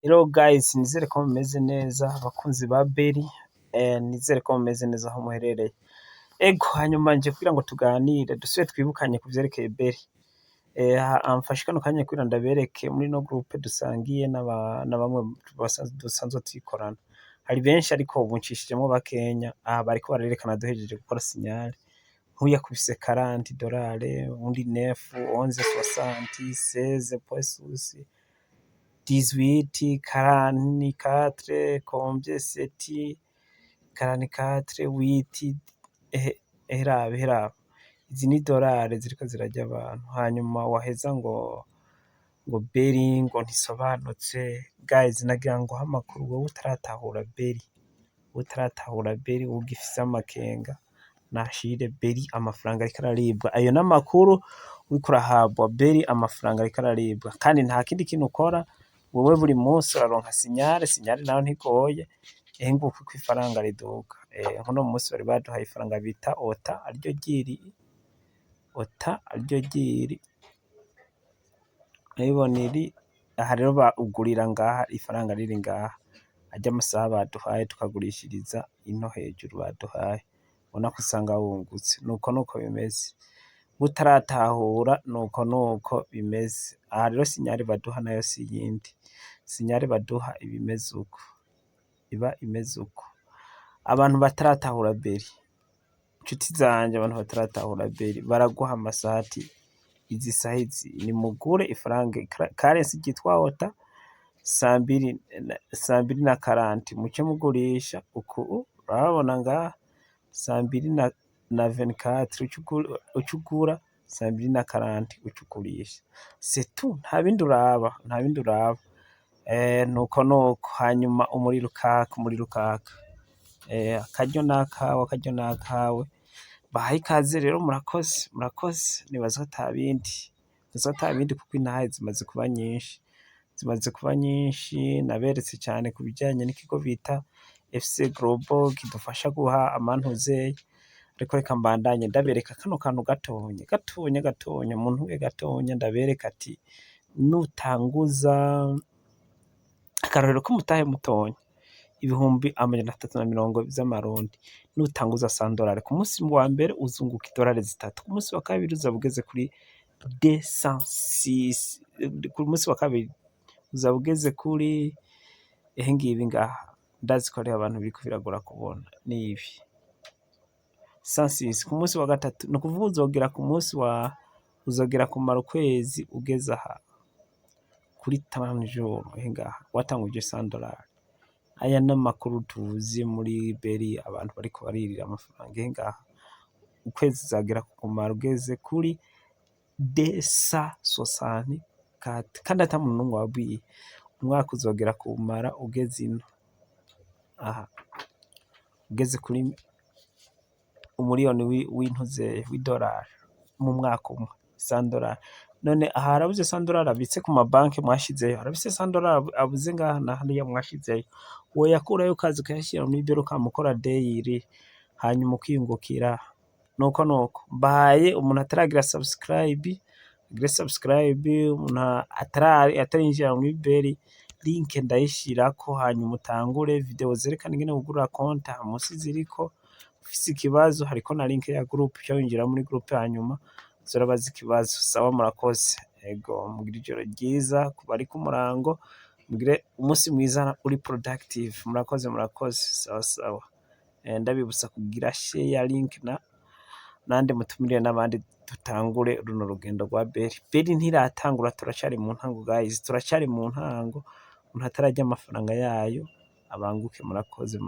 Hello guys, nizere ko mumeze neza abakunzi ba Berry, nizere ko mumeze neza aho muherereye. Ego hanyuma nje kugira ngo tuganire dusubire twibukanye ku vyerekeye Berry. Amfashe kano kanya kugira ndabereke muri no groupe dusangiye na bamwe dusanzwe twikorana. Hari benshi ariko buncishijemo bakenya bariko barerekana duhejeje gukora signal. Nk'uyakubise $40, undi 9, 11, 60, 16, 18, 44, combien 7, 44, 8, herabe. Izi ni dolari ziriko zirajya abantu. Hanyuma waheza ngo Berry ngo ntisobanutse. Guys, nagira ngo amakuru wowe utaratahura Berry ugifise amakenga nashire Berry amafranga ariko araribwa. Ayo n'amakuru uriko urahabwa. Berry amafranga ariko araribwa kandi nta kindi kintu ukora. Wowe buri munsi uraronka signal naho ntigoye nguko ku ifaranga riduka. Nko munsi bari baduhaye ifaranga bita ota aryo giri ayiboniri. Aha rero ugurira ngaha ifaranga riri ngaha ajya amasaha baduhaye tukagurishiriza ino hejuru baduhaye, ubona ko usanga wungutse. Nuko bimeze utaratahura, nuko bimeze. Aha rero signal baduha nayo si yindi signal baduha ibimeze uko, iba imeze uko. Abantu bataratahura Berry, inshuti zanje, abantu bataratahura Berry baraguha amasati. Izi sahizi ni mugure ifaranga karensi ryitwa ota 240 muce mugurisha uku urabona ngaha 224 ucugura 240 ucugurisha c'est tout, nta bindi uraba. Nuko hanyuma umuri rukaka. Akaryo nakawe bahaye ikaze rero. Murakoze nibaza atabindi kuko intahe zimaze kuba nyinshi. Naberetse cyane ku bijyanye n'ikigo bita ufise global kidufasha guha amantuze, ariko reka mbandanye ndabereka kano kantu gatonya muntu we gatonya. Ndabereka ati nutanguza akarorero ko mutahe mutonya ibihumbi 350 vy'amarundi, nutanguza $100 ku munsi wa mbere uzunguka $3, ku munsi wa kabiri uzabugeze kuri 206, ku munsi wa kabiri uzabugeze kuri ngibi ngaha. Ndazi ko ari abantu biriko biragora kubona nibi 106 ku munsi wa gatatu. No kuvuga uzogera kumara ukwezi ugeze aha kuri 30 jours ngaha watanguje $100. Aya n'amakuru tuzi muri Berry. Abantu bariko baririra amafaranga ngaha. Ukwezi uzagera kumara ugeze kuri 264 kandi atamuntu n'umwe wabwiye. Umwaka uzogera kumara ugeze ino aha ugeze kuri umuriyoni w'intuze w'idolari mu mwaka umwe $100. None aha arabuze $100 abitse ku mabanki mwashizeyo, arabise $100 abuze ngaha na hariya mwashizeyo. Uwo yakurayo kazi kayashyira muri Berry ukamukora daily hanyuma ukiyungukira. Nuko mbaye umuntu ataragira subscribe, umuntu atarinjira muri Berry, link ndayishirako hanyuma utangure video zerekana ingene ugura conte. Munsi ziriko ufise ikibazo hariko na link ya group cyo winjira muri group hanyuma zirabaza ikibazo. Sawa, murakoze. Ego mugira ijoro ryiza kubari ku murango, mugire umunsi mwiza uri productive. Murakoze. Sawa. Ndabibutsa kugira share link nande mutumire n'abandi tutangure runo rugendo rwa Berry. Berry ntiratangura, turacari mu ntango guys, turacari mu ntango. Umuntu atarajya amafaranga yayo abanguke. Murakoze.